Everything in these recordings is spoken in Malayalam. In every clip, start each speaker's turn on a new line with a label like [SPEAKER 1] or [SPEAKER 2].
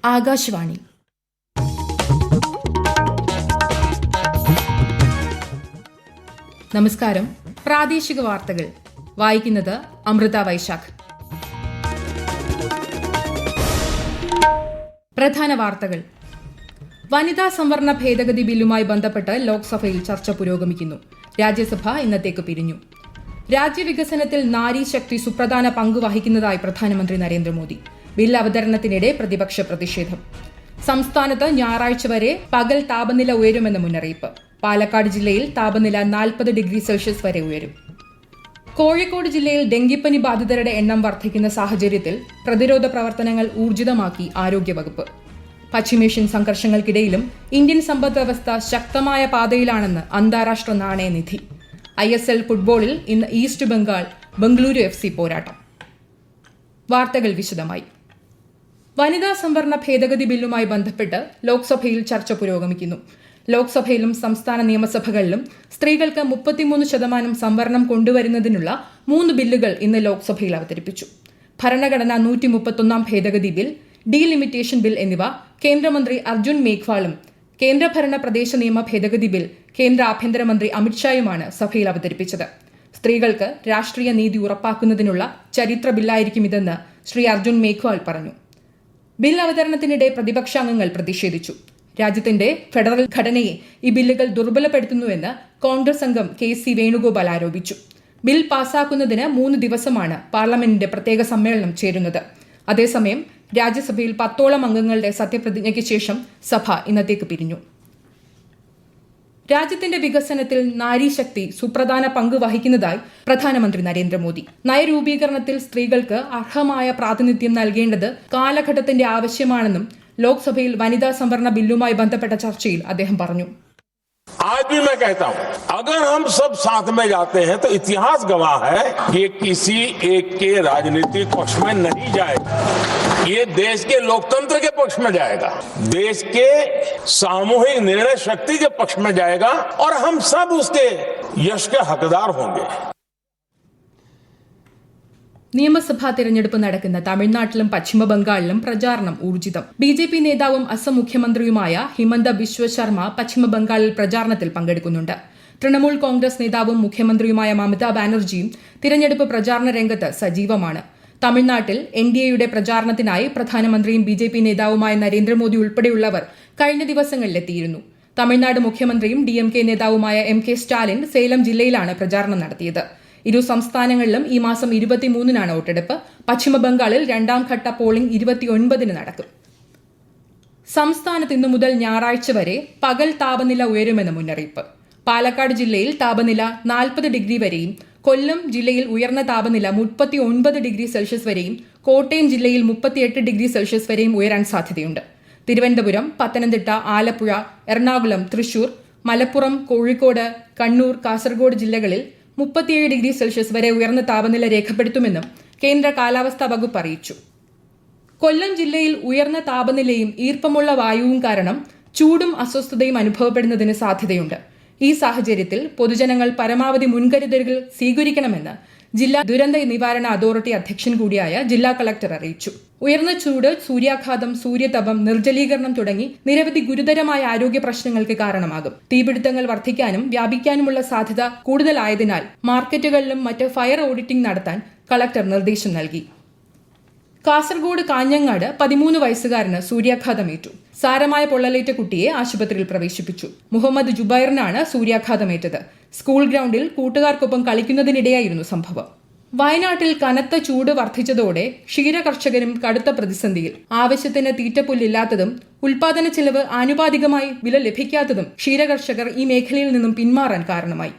[SPEAKER 1] ആകാശവാണി. നമസ്കാരം. പ്രാദേശിക വാർത്തകൾ വായിക്കുന്നത് അമൃത വൈശാഖ്. പ്രധാന വാർത്തകൾ. വനിതാ സംവരണ ഭേദഗതി ബില്ലുമായി ബന്ധപ്പെട്ട് ലോക്സഭയിൽ ചർച്ച പുരോഗമിക്കുന്നു. രാജ്യസഭ ഇന്നത്തേക്ക് പിരിഞ്ഞു. രാജ്യവികസനത്തിൽ നാരീശക്തി സുപ്രധാന പങ്ക് വഹിക്കുന്നതായി പ്രധാനമന്ത്രി നരേന്ദ്രമോദി. ബിൽ അവതരണത്തിനിടെ പ്രതിപക്ഷ പ്രതിഷേധം. സംസ്ഥാനത്ത് ഞായറാഴ്ച വരെ പകൽ താപനില ഉയരുമെന്ന് മുന്നറിയിപ്പ്. പാലക്കാട് ജില്ലയിൽ താപനില 40 ഡിഗ്രി സെൽഷ്യസ് വരെ ഉയരും. കോഴിക്കോട് ജില്ലയിൽ ഡെങ്കിപ്പനി ബാധിതരുടെ എണ്ണം വർദ്ധിക്കുന്ന സാഹചര്യത്തിൽ പ്രതിരോധ പ്രവർത്തനങ്ങൾ ഊർജിതമാക്കി ആരോഗ്യവകുപ്പ്. പശ്ചിമേഷ്യൻ സംഘർഷങ്ങൾക്കിടയിലും ഇന്ത്യൻ സമ്പദ്വ്യവസ്ഥ ശക്തമായ പാതയിലാണെന്ന് അന്താരാഷ്ട്ര നാണയനിധി. ISL ഫുട്ബോളിൽ ഇന്ന് ഈസ്റ്റ് ബംഗാൾ ബംഗളൂരു FC പോരാട്ടം. വാർത്തകൾ വിശദമായി. വനിതാ സംവരണ ഭേദഗതി ബില്ലുമായി ബന്ധപ്പെട്ട് ലോക്സഭയിൽ ചർച്ച പുരോഗമിക്കുന്നു. ലോക്സഭയിലും സംസ്ഥാന നിയമസഭകളിലും സ്ത്രീകൾക്ക് 33% സംവരണം കൊണ്ടുവരുന്നതിനുള്ള 3 ബില്ലുകൾ ഇന്ന് ലോക്സഭയിൽ അവതരിപ്പിച്ചു. ഭരണഘടന 131 ഭേദഗതി ബിൽ, ഡീലിമിറ്റേഷൻ ബിൽ എന്നിവ കേന്ദ്രമന്ത്രി അർജുൻ മേഘ്വാളും കേന്ദ്രഭരണ പ്രദേശ നിയമ ഭേദഗതി ബിൽ കേന്ദ്ര ആഭ്യന്തരമന്ത്രി അമിത്ഷായുമാണ് സഭയിൽ അവതരിപ്പിച്ചത്. സ്ത്രീകൾക്ക് രാഷ്ട്രീയ നീതി ഉറപ്പാക്കുന്നതിനുള്ള ചരിത്ര ബില്ലായിരിക്കും ഇതെന്ന് ശ്രീ അർജുൻ മേഘ്വാൾ പറഞ്ഞു. ബിൽ അവതരണത്തിനിടെ പ്രതിപക്ഷാംഗങ്ങൾ പ്രതിഷേധിച്ചു. രാജ്യത്തിന്റെ ഫെഡറൽ ഘടനയെ ഈ ബില്ലുകൾ ദുർബലപ്പെടുത്തുന്നുവെന്ന് കോൺഗ്രസ് അംഗം KC വേണുഗോപാൽ ആരോപിച്ചു. ബിൽ പാസാക്കുന്നതിന് 3 ദിവസമാണ് പാർലമെന്റിന്റെ പ്രത്യേക സമ്മേളനം ചേരുന്നത്. അതേസമയം രാജ്യസഭയിൽ 10ഓളം അംഗങ്ങളുടെ സത്യപ്രതിജ്ഞയ്ക്ക് ശേഷം സഭ ഇന്നത്തേക്ക് പിരിഞ്ഞു. രാജ്യത്തിന്റെ വികസനത്തിൽ നാരീശക്തി സുപ്രധാന പങ്ക് വഹിക്കുന്നതായി പ്രധാനമന്ത്രി നരേന്ദ്രമോദി. നയരൂപീകരണത്തിൽ സ്ത്രീകൾക്ക് അർഹമായ പ്രാതിനിധ്യം നൽകേണ്ടത് കാലഘട്ടത്തിന്റെ ആവശ്യമാണെന്നും ലോക്സഭയിൽ വനിതാ സംവരണ ബില്ലുമായി ബന്ധപ്പെട്ട ചർച്ചയിൽ അദ്ദേഹം പറഞ്ഞു.
[SPEAKER 2] आज भी मैं कहता हूं, अगर हम सब साथ में जाते हैं तो इतिहास गवाह है कि किसी एक के राजनीतिक पक्ष में नहीं जाएगा, ये देश के लोकतंत्र के पक्ष में जाएगा, देश के सामूहिक निर्णय शक्ति के पक्ष में जाएगा और हम सब उसके यश के हकदार होंगे.
[SPEAKER 1] നിയമസഭാ തെരഞ്ഞെടുപ്പ് നടക്കുന്ന തമിഴ്നാട്ടിലും പശ്ചിമബംഗാളിലും പ്രചാരണം ഊർജിതം. BJP നേതാവും അസം മുഖ്യമന്ത്രിയുമായ ഹിമന്ത ബിശ്വ ശർമ്മ പശ്ചിമബംഗാളിൽ പ്രചാരണത്തിൽ പങ്കെടുക്കുന്നുണ്ട്. തൃണമൂൽ കോൺഗ്രസ് നേതാവും മുഖ്യമന്ത്രിയുമായ മമതാ ബാനർജിയും തിരഞ്ഞെടുപ്പ് പ്രചാരണ രംഗത്ത് സജീവമാണ്. തമിഴ്നാട്ടിൽ NDAയുടെ പ്രചാരണത്തിനായി പ്രധാനമന്ത്രിയും BJP നേതാവുമായ നരേന്ദ്രമോദി ഉൾപ്പെടെയുള്ളവർ കഴിഞ്ഞ ദിവസങ്ങളിലെത്തിയിരുന്നു. തമിഴ്നാട് മുഖ്യമന്ത്രിയും DMK നേതാവുമായ MK സ്റ്റാലിൻ സേലം ജില്ലയിലാണ് പ്രചാരണം നടത്തിയത്. ഇരു സംസ്ഥാനങ്ങളിലും ഈ മാസം 23-നാണ് വോട്ടെടുപ്പ്. പശ്ചിമബംഗാളിൽ 2ാം ഘട്ട പോളിംഗ് 29-ന് നടക്കും. സംസ്ഥാനത്ത് ഇന്നു മുതൽ ഞായറാഴ്ച വരെ പകൽ താപനില ഉയരുമെന്ന് മുന്നറിയിപ്പ്. പാലക്കാട് ജില്ലയിൽ താപനില 40 ഡിഗ്രി വരെയും, കൊല്ലം ജില്ലയിൽ ഉയർന്ന താപനില 39 ഡിഗ്രി സെൽഷ്യസ് വരെയും, കോട്ടയം ജില്ലയിൽ 38 ഡിഗ്രി സെൽഷ്യസ് വരെയും ഉയരാൻ സാധ്യതയുണ്ട്. തിരുവനന്തപുരം, പത്തനംതിട്ട, ആലപ്പുഴ, എറണാകുളം, തൃശൂർ, മലപ്പുറം, കോഴിക്കോട്, കണ്ണൂർ, കാസർഗോഡ് ജില്ലകളിൽ 37 ഡിഗ്രി സെൽഷ്യസ് വരെ ഉയർന്ന താപനില രേഖപ്പെടുത്തുമെന്നും കേന്ദ്ര കാലാവസ്ഥാ വകുപ്പ് അറിയിച്ചു. കൊല്ലം ജില്ലയിൽ ഉയർന്ന താപനിലയും ഈർപ്പമുള്ള വായുവും കാരണം ചൂടും അസ്വസ്ഥതയും അനുഭവപ്പെടുന്നതിന് സാധ്യതയുണ്ട്. ഈ സാഹചര്യത്തിൽ പൊതുജനങ്ങൾ പരമാവധി മുൻകരുതലുകൾ സ്വീകരിക്കണമെന്ന് ജില്ലാ ദുരന്ത നിവാരണ അതോറിറ്റി അധ്യക്ഷൻ കൂടിയായ ജില്ലാ കളക്ടർ അറിയിച്ചു. ഉയർന്ന ചൂട്, സൂര്യാഘാതം, സൂര്യതപം, നിർജ്ജലീകരണം തുടങ്ങി നിരവധി ഗുരുതരമായ ആരോഗ്യ പ്രശ്നങ്ങൾക്ക് കാരണമാകും. തീപിടുത്തങ്ങൾ വർദ്ധിക്കാനും വ്യാപിക്കാനുമുള്ള സാധ്യത കൂടുതലായതിനാൽ മാർക്കറ്റുകളിലും മറ്റ് ഫയർ ഓഡിറ്റിംഗ് നടത്താൻ കളക്ടർ നിർദ്ദേശം നൽകി. കാസർഗോഡ് കാഞ്ഞങ്ങാട് 13 വയസ്സുകാരന് സൂര്യാഘാതമേറ്റു. സാരമായ പൊള്ളലേറ്റ കുട്ടിയെ ആശുപത്രിയിൽ പ്രവേശിപ്പിച്ചു. മുഹമ്മദ് ജുബൈറിനാണ് സൂര്യാഘാതമേറ്റത്. സ്കൂൾ ഗ്രൗണ്ടിൽ കൂട്ടുകാർക്കൊപ്പം കളിക്കുന്നതിനിടെയായിരുന്നു സംഭവം. വയനാട്ടിൽ കനത്ത ചൂട് വർദ്ധിച്ചതോടെ ക്ഷീര കർഷകരും കടുത്ത പ്രതിസന്ധിയിൽ. ആവശ്യത്തിന് തീറ്റപ്പുല്ലില്ലാത്തതും ഉൽപാദന ചെലവ് ആനുപാതികമായി വില ലഭിക്കാത്തതും ക്ഷീരകർഷകർ ഈ മേഖലയിൽ നിന്നും പിന്മാറാൻ കാരണമായി.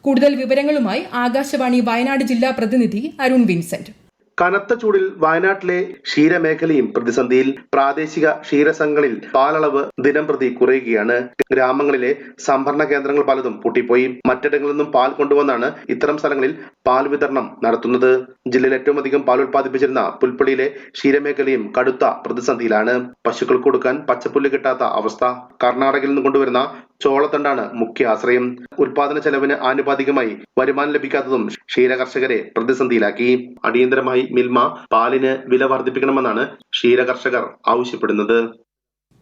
[SPEAKER 1] കൂടുതൽ വിവരങ്ങളുമായി ആകാശവാണി വയനാട് ജില്ലാ പ്രതിനിധി അരുൺ വിൻസെന്റ്.
[SPEAKER 3] കനത്ത ചൂടിൽ വയനാട്ടിലെ ക്ഷീരമേഖലയും പ്രതിസന്ധിയിൽ. പ്രാദേശിക ക്ഷീരസംഘങ്ങളിൽ പാലളവ് ദിനംപ്രതി കുറയുകയാണ്. ഗ്രാമങ്ങളിലെ സംഭരണ കേന്ദ്രങ്ങൾ പലതും പൂട്ടിപ്പോയി. മറ്റിടങ്ങളിൽ നിന്നും പാൽ കൊണ്ടുവന്നാണ് ഇത്തരം സ്ഥലങ്ങളിൽ പാൽ വിതരണം നടത്തുന്നത്. ജില്ലയിൽ ഏറ്റവും അധികം പാൽ ഉൽപ്പാദിപ്പിച്ചിരുന്ന പുൽപ്പള്ളിയിലെ ക്ഷീരമേഖലയും കടുത്ത പ്രതിസന്ധിയിലാണ്. പശുക്കൾക്ക് കൊടുക്കാൻ പച്ചപ്പുല്ല് കിട്ടാത്ത അവസ്ഥ. കർണാടകയിൽ നിന്ന് കൊണ്ടുവരുന്ന ചോളത്തണ്ടാണ് മുഖ്യ ആശ്രയം. ഉൽപാദന ചെലവിന് ആനുപാതികമായി വരുമാനം ലഭിക്കാത്തതും ക്ഷീര കർഷകരെ പ്രതിസന്ധിയിലാക്കി. അടിയന്തരമായി മിൽമ പാലിന് വില വർദ്ധിപ്പിക്കണമെന്നാണ് ക്ഷീര കർഷകർ ആവശ്യപ്പെടുന്നത്.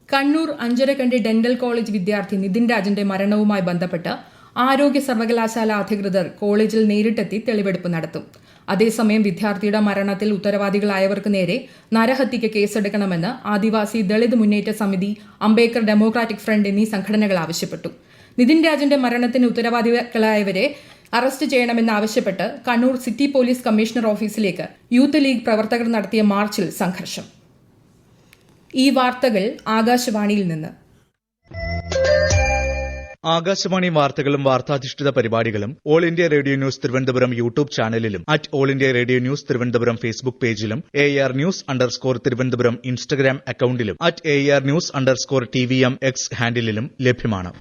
[SPEAKER 1] കണ്ണൂർ അഞ്ചരക്കണ്ടി ഡെന്റൽ കോളേജ് വിദ്യാർത്ഥി നിതിൻ രാജിന്റെ മരണവുമായി ബന്ധപ്പെട്ട് ആരോഗ്യ സർവകലാശാല അധികൃതർ കോളേജിൽ നേരിട്ടെത്തി തെളിവെടുപ്പ് നടത്തും. അതേസമയം വിദ്യാർത്ഥിയുടെ മരണത്തിൽ ഉത്തരവാദികളായവർക്ക് നേരെ നരഹത്യയ്ക്ക് കേസെടുക്കണമെന്ന് ആദിവാസി ദളിത് മുന്നേറ്റ സമിതി, അംബേദ്കർ ഡെമോക്രാറ്റിക് ഫ്രണ്ട് എന്നീ സംഘടനകൾ ആവശ്യപ്പെട്ടു. നിതിൻ രാജിന്റെ മരണത്തിന് ഉത്തരവാദികളായവരെ അറസ്റ്റ് ചെയ്യണമെന്നാവശ്യപ്പെട്ട് കണ്ണൂർ സിറ്റി പോലീസ് കമ്മീഷണർ ഓഫീസിലേക്ക് യൂത്ത് ലീഗ് പ്രവർത്തകർ നടത്തിയ മാർച്ചിൽ സംഘർഷം. ഈ വാർത്തകൾ ആകാശവാണിയിൽ നിന്ന്.
[SPEAKER 4] ആകാശവാണി വാർത്തകളും വാർത്താധിഷ്ഠിത പരിപാടികളും all India radio news Thiruvananthapuram YouTube ചാനലിലും all India radio news Thiruvananthapuram Facebook പേജിലും AR News_ തിരുവനന്തപുരം ഇൻസ്റ്റഗ്രാം അക്കൌണ്ടിലും AR News_TVM X ഹാൻഡിലും ലഭ്യമാണ്.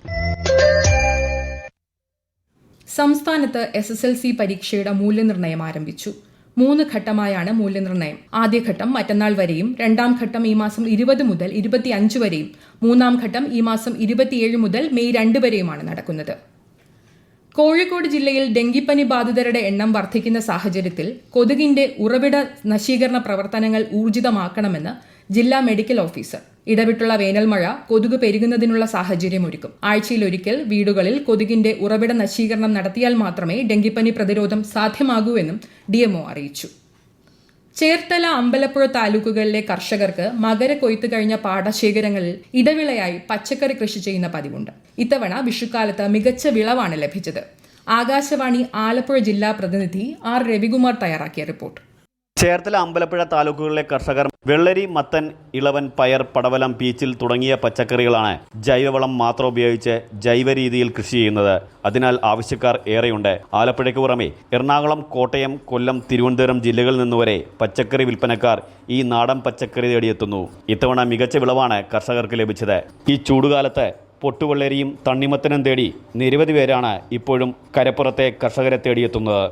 [SPEAKER 1] സംസ്ഥാനത്ത് SSLC പരീക്ഷയുടെ മൂല്യനിർണ്ണയം ആരംഭിച്ചു. 3 ഘട്ടമായാണ് മൂല്യനിർണ്ണയം. ആദ്യഘട്ടം മറ്റന്നാൾ വരെയും, രണ്ടാം ഘട്ടം ഈ മാസം 20 മുതൽ 25 വരെയും, മൂന്നാം ഘട്ടം ഈ മാസം 27 മുതൽ മെയ് 2 വരെയുമാണ് നടക്കുന്നത്. കോഴിക്കോട് ജില്ലയിൽ ഡെങ്കിപ്പനി ബാധിതരുടെ എണ്ണം വർദ്ധിക്കുന്ന സാഹചര്യത്തിൽ കൊതുകിന്റെ ഉറവിട നശീകരണ പ്രവർത്തനങ്ങൾ ഊർജിതമാക്കണമെന്ന് ജില്ലാ മെഡിക്കൽ ഓഫീസർ. ഇടവിട്ടുള്ള വേനൽമഴ കൊതുക് പെരുകുന്നതിനുള്ള സാഹചര്യമൊരുക്കും. ആഴ്ചയിലൊരിക്കൽ വീടുകളിൽ കൊതുകിന്റെ ഉറവിട നശീകരണം നടത്തിയാൽ മാത്രമേ ഡെങ്കിപ്പനി പ്രതിരോധം സാധ്യമാകൂ എന്നും DMO അറിയിച്ചു. ചേർത്തല, അമ്പലപ്പുഴ താലൂക്കുകളിലെ കർഷകർക്ക് മകരക്കൊയ്ത്ത് കഴിഞ്ഞ പാടശേഖരങ്ങളിൽ ഇടവിളയായി പച്ചക്കറി കൃഷി ചെയ്യുന്ന പതിവുണ്ട്. ഇത്തവണ വിഷുക്കാലത്ത് മികച്ച വിളവാണ് ലഭിച്ചത്. ആകാശവാണി ആലപ്പുഴ ജില്ലാ പ്രതിനിധി R. രവികുമാർ തയ്യാറാക്കിയ റിപ്പോർട്ട്.
[SPEAKER 5] ചേർത്തല, അമ്പലപ്പുഴ താലൂക്കുകളിലെ കർഷകർ വെള്ളരി, മത്തൻ, ഇളവൻ, പയർ, പടവലം, പീച്ചിൽ തുടങ്ങിയ പച്ചക്കറികളാണ് ജൈവവളം മാത്രം ഉപയോഗിച്ച് ജൈവ രീതിയിൽ കൃഷി ചെയ്യുന്നത്. അതിനാൽ ആവശ്യക്കാർ ഏറെയുണ്ട്. ആലപ്പുഴയ്ക്ക് പുറമെ എറണാകുളം, കോട്ടയം, കൊല്ലം, തിരുവനന്തപുരം ജില്ലകളിൽ നിന്നുവരെ പച്ചക്കറി വിൽപ്പനക്കാർ ഈ നാടൻ പച്ചക്കറി തേടിയെത്തുന്നു. ഇത്തവണ മികച്ച വിളവാണ് കർഷകർക്ക് ലഭിച്ചത്. ഈ ചൂടുകാലത്ത് പൊട്ടുവെള്ളരിയും തണ്ണിമത്തനും തേടി നിരവധി പേരാണ് ഇപ്പോഴും കരപ്പുറത്തെ കർഷകരെ തേടിയെത്തുന്നത്.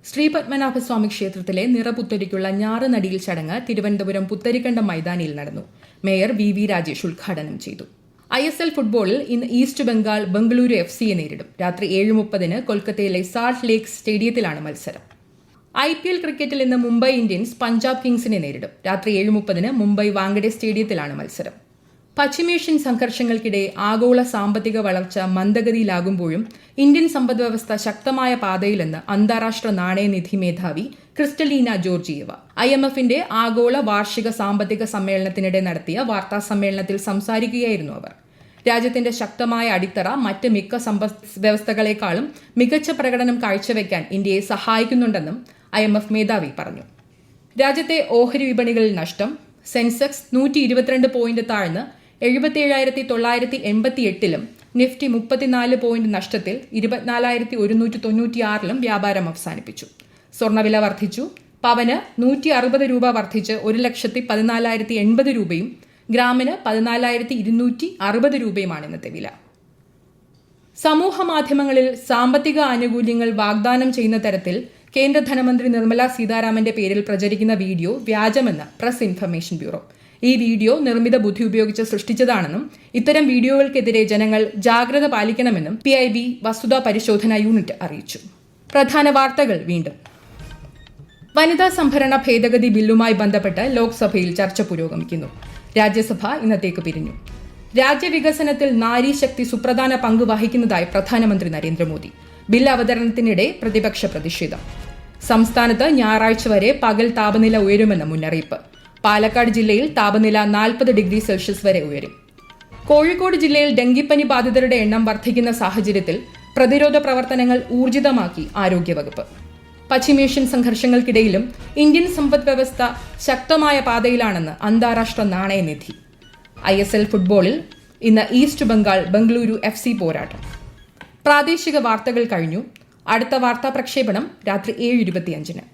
[SPEAKER 1] ശ്രീ പത്മനാഭസ്വാമി ക്ഷേത്രത്തിലെ നിറപുത്തരിക്കുള്ള ഞാറുനടിയിൽ ചടങ്ങ് തിരുവനന്തപുരം പുത്തരിക്കണ്ടം മൈതാനിയിൽ നടന്നു. മേയർ VV രാജേഷ് ഉദ്ഘാടനം ചെയ്തു. ISL ഫുട്ബോളിൽ ഇന്ന് ഈസ്റ്റ് ബംഗാൾ ബംഗളൂരു FCയെ നേരിടും. രാത്രി 7:30 കൊൽക്കത്തയിലെ സാൾട്ട് ലേക്ക് സ്റ്റേഡിയത്തിലാണ് മത്സരം. IPL ക്രിക്കറ്റിൽ ഇന്ന് മുംബൈ ഇന്ത്യൻസ് പഞ്ചാബ് കിങ്സിനെ നേരിടും. രാത്രി 7:30 മുംബൈ വാങ്കഡെ സ്റ്റേഡിയത്തിലാണ് മത്സരം. പശ്ചിമേഷ്യൻ സംഘർഷങ്ങൾക്കിടെ ആഗോള സാമ്പത്തിക വളർച്ച മന്ദഗതിയിലാകുമ്പോഴും ഇന്ത്യൻ സമ്പദ്വ്യവസ്ഥ ശക്തമായ പാതയിലെന്ന് അന്താരാഷ്ട്ര നാണയനിധി മേധാവി ക്രിസ്റ്റലീന ജോർജിയേവ. IMFന്റെ ആഗോള വാർഷിക സാമ്പത്തിക സമ്മേളനത്തിനിടെ നടത്തിയ വാർത്താ സമ്മേളനത്തിൽ സംസാരിക്കുകയായിരുന്നു അവർ. രാജ്യത്തിന്റെ ശക്തമായ അടിത്തറ മറ്റ് മിക്ക സമ്പദ് വ്യവസ്ഥകളെക്കാളും മികച്ച പ്രകടനം കാഴ്ചവെക്കാൻ ഇന്ത്യയെ സഹായിക്കുന്നുണ്ടെന്നും IMF മേധാവി പറഞ്ഞു. രാജ്യത്തെ ഓഹരി വിപണികളിൽ നഷ്ടം. സെൻസെക്സ് 122 പോയിന്റ് താഴ്ന്ന് 77,988-ലും നിഫ്റ്റി 34 പോയിന്റ് നഷ്ടത്തിൽ 24,196-ലും വ്യാപാരം അവസാനിപ്പിച്ചു. സ്വർണ്ണവില വർദ്ധിച്ചു. പവന് 160 രൂപ വർദ്ധിച്ച് 1,14,080 രൂപയും ഗ്രാമിന് 14,260 രൂപയുമാണ് ഇന്നത്തെ വില. സമൂഹ മാധ്യമങ്ങളിൽ സാമ്പത്തിക ആനുകൂല്യങ്ങൾ വാഗ്ദാനം ചെയ്യുന്ന തരത്തിൽ കേന്ദ്ര ധനമന്ത്രി നിർമ്മല സീതാരാമന്റെ പേരിൽ പ്രചരിക്കുന്ന വീഡിയോ വ്യാജമെന്ന് പ്രസ് ഇൻഫർമേഷൻ ബ്യൂറോ. ഈ വീഡിയോ നിർമ്മിത ബുദ്ധി ഉപയോഗിച്ച് സൃഷ്ടിച്ചതാണെന്നും ഇത്തരം വീഡിയോകൾക്കെതിരെ ജനങ്ങൾ ജാഗ്രത പാലിക്കണമെന്നും PIB വസ്തുതാ പരിശോധനാ യൂണിറ്റ് അറിയിച്ചു. പ്രധാന വാർത്തകൾ വീണ്ടും. വനിതാ സംവരണ ഭേദഗതി ബില്ലുമായി ബന്ധപ്പെട്ട് ലോക്സഭയിൽ ചർച്ച പുരോഗമിക്കുന്നു. രാജ്യസഭ ഇന്നത്തേക്ക് പിരിഞ്ഞു. രാജ്യവികസനത്തിൽ നാരീശക്തി സുപ്രധാന പങ്ക് വഹിക്കുന്നതായി പ്രധാനമന്ത്രി നരേന്ദ്രമോദി. ബിൽ അവതരണത്തിനിടെ പ്രതിപക്ഷ പ്രതിഷേധം. സംസ്ഥാനത്ത് ഞായറാഴ്ച വരെ പകൽ താപനില ഉയരുമെന്ന് മുന്നറിയിപ്പ്. പാലക്കാട് ജില്ലയിൽ താപനില 40 ഡിഗ്രി സെൽഷ്യസ് വരെ ഉയരും. കോഴിക്കോട് ജില്ലയിൽ ഡെങ്കിപ്പനി ബാധിതരുടെ എണ്ണം വർദ്ധിക്കുന്ന സാഹചര്യത്തിൽ പ്രതിരോധ പ്രവർത്തനങ്ങൾ ഊർജിതമാക്കി ആരോഗ്യവകുപ്പ്. പശ്ചിമേഷ്യൻ സംഘർഷങ്ങൾക്കിടയിലും ഇന്ത്യൻ സമ്പദ് വ്യവസ്ഥ ശക്തമായ പാതയിലാണെന്ന് അന്താരാഷ്ട്ര നാണയനിധി. ISL ഫുട്ബോളിൽ ഇന്ന് ഈസ്റ്റ് ബംഗാൾ ബംഗളൂരു FC പോരാട്ടം. പ്രാദേശിക വാർത്തകൾ കഴിഞ്ഞു. അടുത്ത വാർത്താ പ്രക്ഷേപണം രാത്രി 7:25.